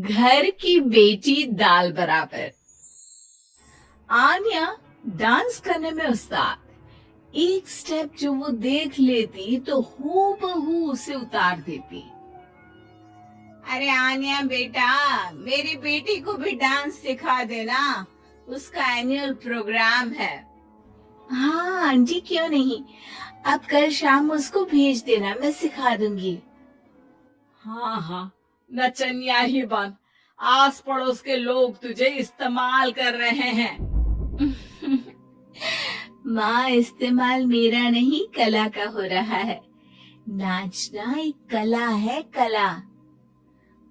घर की बेटी दाल बराबर। आन्या डांस करने में उस्ताद। एक स्टेप जो वो देख लेती तो हूबहू उसे उतार देती। अरे आन्या बेटा, मेरी बेटी को भी डांस सिखा देना, उसका एनुअल प्रोग्राम है। हाँ आंटी, क्यों नहीं। अब कल शाम उसको भेज देना, मैं सिखा दूंगी। हाँ हाँ, नचनिया ही बन। आस पड़ोस के लोग तुझे इस्तेमाल कर रहे हैं। माँ, इस्तेमाल मेरा नहीं कला का हो रहा है। नाचना एक कला है, कला।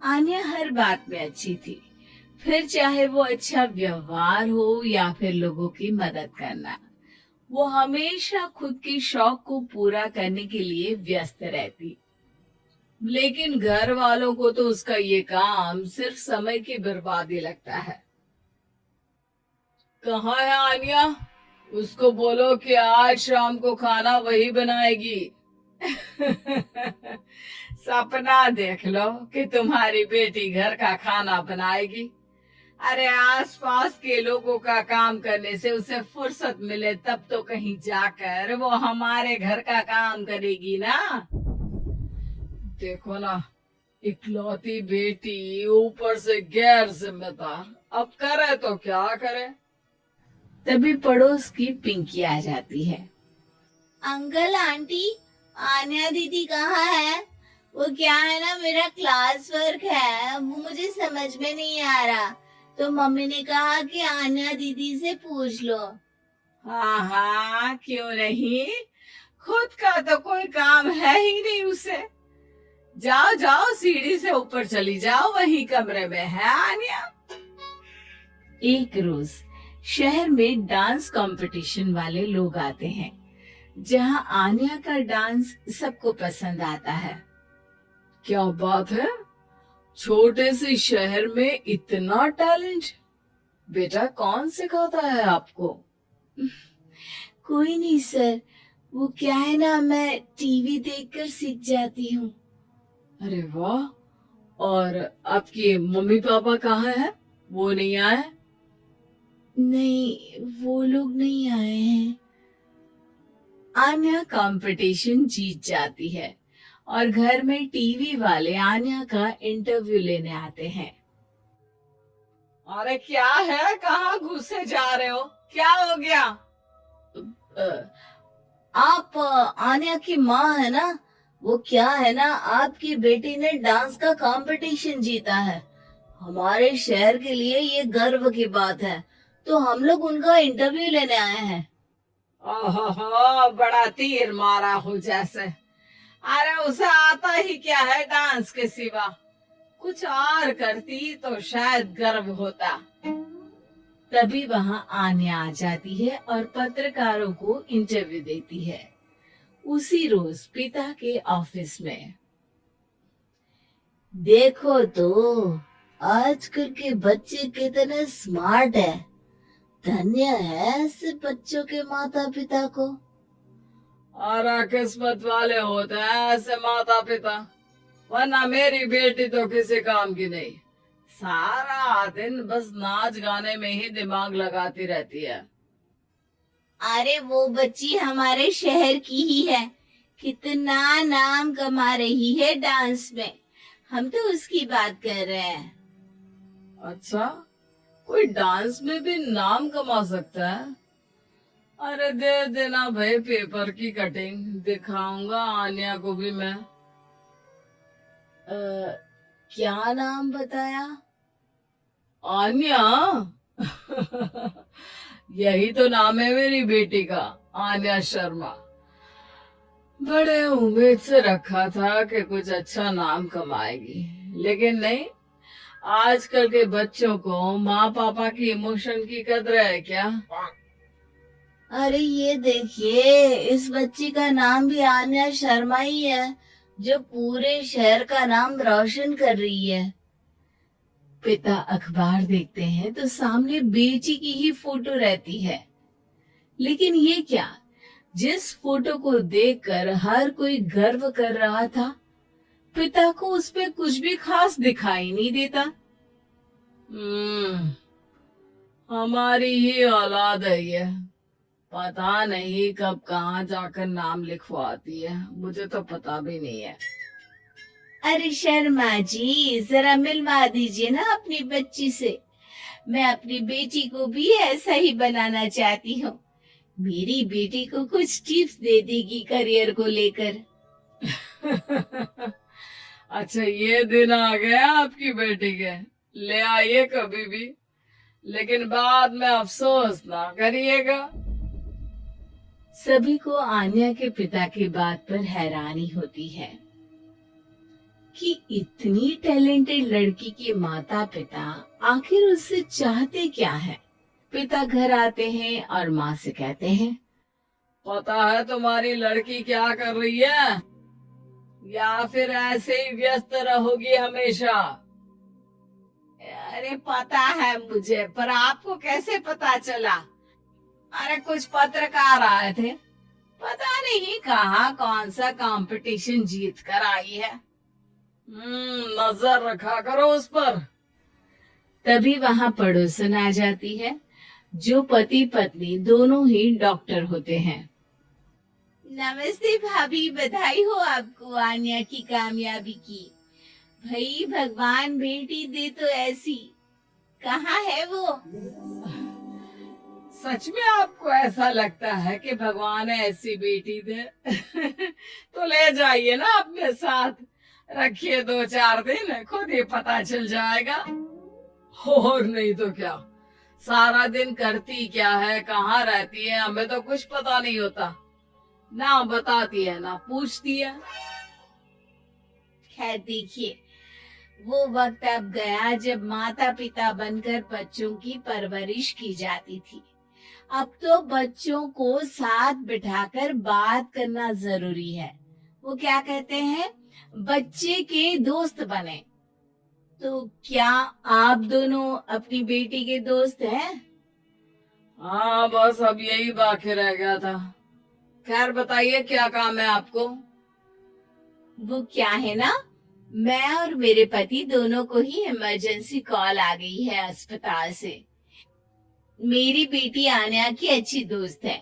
आन्या हर बात में अच्छी थी, फिर चाहे वो अच्छा व्यवहार हो या फिर लोगों की मदद करना। वो हमेशा खुद के शौक को पूरा करने के लिए व्यस्त रहती, लेकिन घर वालों को तो उसका ये काम सिर्फ समय की बर्बादी लगता है। कहाँ है आन्या? उसको बोलो कि आज शाम को खाना वही बनाएगी। सपना देख लो कि तुम्हारी बेटी घर का खाना बनाएगी। अरे आसपास के लोगों का काम करने से उसे फुर्सत मिले तब तो कहीं जाकर वो हमारे घर का काम करेगी ना। देखो ना, इकलौती बेटी, ऊपर से गैर जिम्मेदार, अब करे तो क्या करे। तभी पड़ोस की पिंकी आ जाती है। अंकल आंटी, आन्या दीदी कहाँ है? वो क्या है ना, मेरा क्लास वर्क है, वो मुझे समझ में नहीं आ रहा, तो मम्मी ने कहा कि आन्या दीदी से पूछ लो। हाँ हाँ, क्यों नहीं, खुद का तो कोई काम है ही नहीं उसे। जाओ जाओ, सीढ़ी से ऊपर चली जाओ, वही कमरे में है आन्या। एक रोज शहर में डांस कंपटीशन वाले लोग आते हैं, जहां आन्या का डांस सबको पसंद आता है। क्या बात है, छोटे से शहर में इतना टैलेंट? बेटा, कौन सिखाता है आपको? कोई नहीं सर, वो क्या है ना, मैं टीवी देखकर सीख जाती हूँ। अरे वाह, और आपके मम्मी पापा कहाँ हैं? वो नहीं आए? नहीं, वो लोग नहीं आए हैं। आन्या कंपटीशन जीत जाती है और घर में टीवी वाले आन्या का इंटरव्यू लेने आते हैं। अरे क्या है, कहाँ घुसे जा रहे हो, क्या हो गया? आप आन्या की माँ है ना? वो क्या है ना, आपकी बेटी ने डांस का कंपटीशन जीता है। हमारे शहर के लिए ये गर्व की बात है, तो हम लोग उनका इंटरव्यू लेने आए हैं। ओहो, बड़ा तीर मारा हो जैसे। अरे उसे आता ही क्या है डांस के सिवा? कुछ और करती तो शायद गर्व होता। तभी वहां आन्या आ जाती है और पत्रकारों को इंटरव्यू देती है। उसी रोज पिता के ऑफिस में। देखो तो, आजकल के बच्चे कितने स्मार्ट है। धन्य है ऐसे बच्चों के माता पिता को। और किस्मत वाले होते हैं ऐसे माता पिता, वरना मेरी बेटी तो किसी काम की नहीं, सारा दिन बस नाच गाने में ही दिमाग लगाती रहती है। अरे वो बच्ची हमारे शहर की ही है, कितना नाम कमा रही है डांस में, हम तो उसकी बात कर रहे हैं। अच्छा, कोई डांस में भी नाम कमा सकता है? अरे दे देना भाई पेपर की कटिंग, दिखाऊंगा आन्या को भी मैं। क्या नाम बताया? आन्या? यही तो नाम है मेरी बेटी का, आन्या शर्मा। बड़े उम्मीद से रखा था कि कुछ अच्छा नाम कमाएगी, लेकिन नहीं। आजकल के बच्चों को माँ पापा की इमोशन की कदर है क्या? अरे ये देखिए, इस बच्ची का नाम भी आन्या शर्मा ही है, जो पूरे शहर का नाम रोशन कर रही है। पिता अखबार देखते हैं तो सामने बेटी की ही फोटो रहती है, लेकिन ये क्या, जिस फोटो को देखकर हर कोई गर्व कर रहा था, पिता को उस पे कुछ भी खास दिखाई नहीं देता। हम्म, हमारी ही औलाद है ये। पता नहीं कब कहाँ जाकर नाम लिखवाती है, मुझे तो पता भी नहीं है। अरे शर्मा जी, जरा मिलवा दीजिए ना अपनी बच्ची से। मैं अपनी बेटी को भी ऐसा ही बनाना चाहती हूँ। मेरी बेटी को कुछ टिप्स दे देगी करियर को लेकर। अच्छा, ये दिन आ गया आपकी बेटी के। ले आइए कभी भी, लेकिन बाद में अफसोस ना करिएगा। सभी को आन्या के पिता की बात पर हैरानी होती है कि इतनी टैलेंटेड लड़की के माता पिता आखिर उससे चाहते क्या है। पिता घर आते हैं और माँ से कहते हैं, पता है तुम्हारी लड़की क्या कर रही है, या फिर ऐसे ही व्यस्त रहोगी हमेशा? अरे पता है मुझे, पर आपको कैसे पता चला? अरे कुछ पत्रकार आए थे, पता नहीं कहाँ कौन सा कंपटीशन जीत कर आई है। नजर रखा करो उस पर। तभी वहां पड़ोसन आ जाती है, जो पति पत्नी दोनों ही डॉक्टर होते हैं। नमस्ते भाभी, बधाई हो आपको आन्या की कामयाबी की। भाई भगवान बेटी दे तो ऐसी। कहाँ है वो? सच में आपको ऐसा लगता है कि भगवान ऐसी बेटी दे? तो ले जाइए ना अपने साथ, रखिए 2-4 दिन, खुद ही पता चल जाएगा। और नहीं तो क्या, सारा दिन करती क्या है, कहाँ रहती है, हमें तो कुछ पता नहीं होता। ना बताती है ना पूछती है। खैर देखिए, वो वक्त अब गया जब माता पिता बनकर बच्चों की परवरिश की जाती थी। अब तो बच्चों को साथ बिठाकर बात करना जरूरी है। वो क्या कहते हैं, बच्चे के दोस्त बने। तो क्या आप दोनों अपनी बेटी के दोस्त हैं? हाँ, बस अब यही बाकी रह गया था। खैर बताइए, क्या काम है आपको? वो क्या है ना, मैं और मेरे पति दोनों को ही इमरजेंसी कॉल आ गई है अस्पताल से। मेरी बेटी आन्या की अच्छी दोस्त है,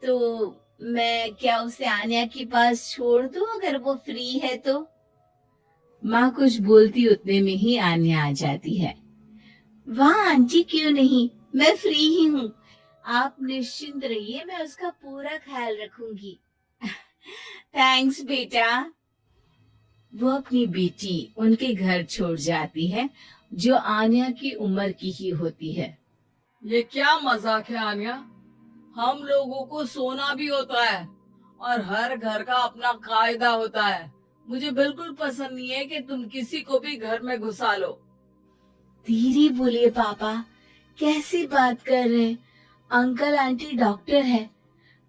तो मैं क्या उसे आन्या के पास छोड़ दूं अगर वो फ्री है तो? माँ कुछ बोलती उतने में ही आन्या आ जाती है। वाह आंटी, क्यों नहीं, मैं फ्री ही हूँ। आप निश्चिंत रहिए, मैं उसका पूरा ख्याल रखूंगी। थैंक्स बेटा। वो अपनी बेटी उनके घर छोड़ जाती है, जो आन्या की उम्र की ही होती है। ये क्या मजाक है आन्या? हम लोगों को सोना भी होता है और हर घर का अपना कायदा होता है। मुझे बिल्कुल पसंद नहीं है कि तुम किसी को भी घर में घुसा लो। धीरे बोलिए पापा, कैसी बात कर रहे हैं? अंकल आंटी डॉक्टर है,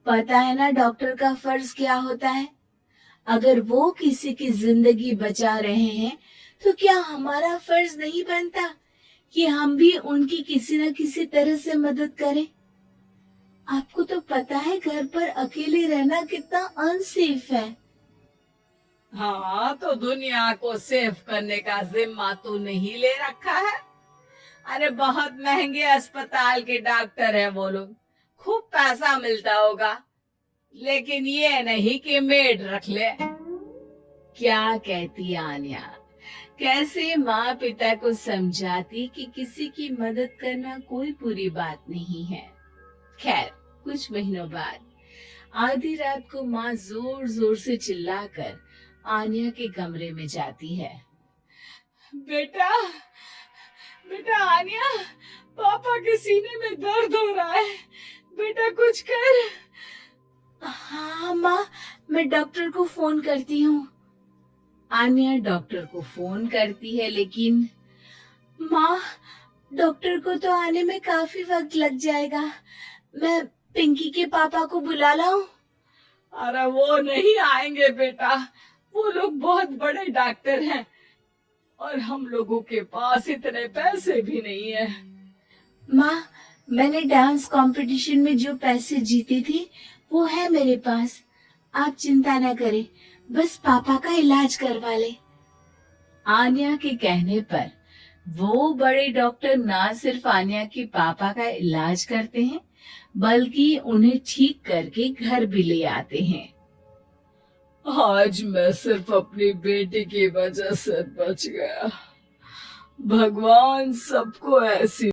पता है ना डॉक्टर का फर्ज क्या होता है। अगर वो किसी की जिंदगी बचा रहे हैं तो क्या हमारा फर्ज नहीं बनता कि हम भी उनकी किसी न किसी तरह से मदद करें? आपको तो पता है घर पर अकेले रहना कितना अनसेफ है। हाँ, तो दुनिया को सेफ करने का जिम्मा तो नहीं ले रखा है। अरे बहुत महंगे अस्पताल के डॉक्टर है वो लोग, खूब पैसा मिलता होगा, लेकिन ये नहीं कि मेड रख ले। क्या कहती आन्या, कैसे माँ पिता को समझाती कि किसी की मदद करना कोई बुरी बात नहीं है। खैर कुछ महीनों बाद आधी रात को माँ जोर जोर से चिल्लाकर आन्या के कमरे में जाती है। बेटा, बेटा आन्या, पापा के सीने में दर्द हो रहा है, बेटा कुछ कर। हाँ माँ, मैं डॉक्टर को फोन करती हूँ। आन्या डॉक्टर को फोन करती है, लेकिन माँ, डॉक्टर को तो आने में काफी वक्त लग जाएगा। मैं पिंकी के पापा को बुला लाऊं? अरे वो नहीं आएंगे बेटा, वो लोग बहुत बड़े डॉक्टर हैं और हम लोगों के पास इतने पैसे भी नहीं है। माँ, मैंने डांस कंपटीशन में जो पैसे जीते थे वो है मेरे पास। आप चिंता न करें, बस पापा का इलाज करवा ले। आन्या के कहने पर वो बड़े डॉक्टर ना सिर्फ आन्या के पापा का इलाज करते हैं, बल्कि उन्हें ठीक करके घर भी ले आते हैं। आज मैं सिर्फ अपनी बेटी की वजह से बच गया। भगवान सबको ऐसी